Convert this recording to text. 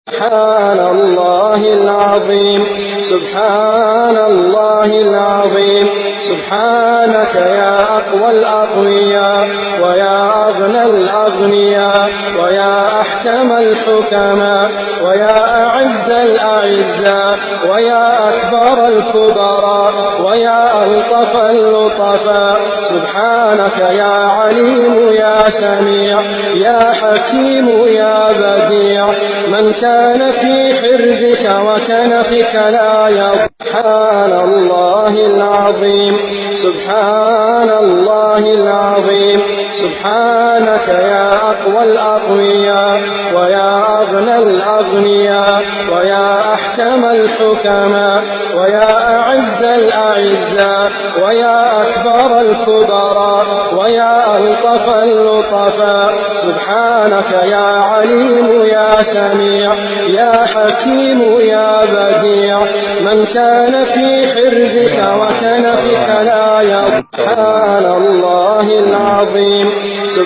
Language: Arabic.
سبحان الله العظيم سبحان الله العظيم سبحانك يا أقوى الأقوياء ويا أغنى الأغنياء ويا أحكم الحكماء ويا أعز الأعزاء ويا أكبر الكبراء ويا ألطف اللطفاء. سبحانك يا عليم يا سميع يا حكيم يا بديع، من كان في حرزك وكنفك لا يضر. سبحان الله العظيم سبحان الله العظيم سبحانك يا أقوى الأقوياء ويا أغنى الأغنياء ويا أحكم الحكماء ويا أعز الأعزاء ويا أكبر الكبراء ويا ألطف اللطفاء. سبحانك يا عليم يا سميع يا حكيم يا بديع، من كان في حرزك وكنفك لا يضر. سبحان الله العظيم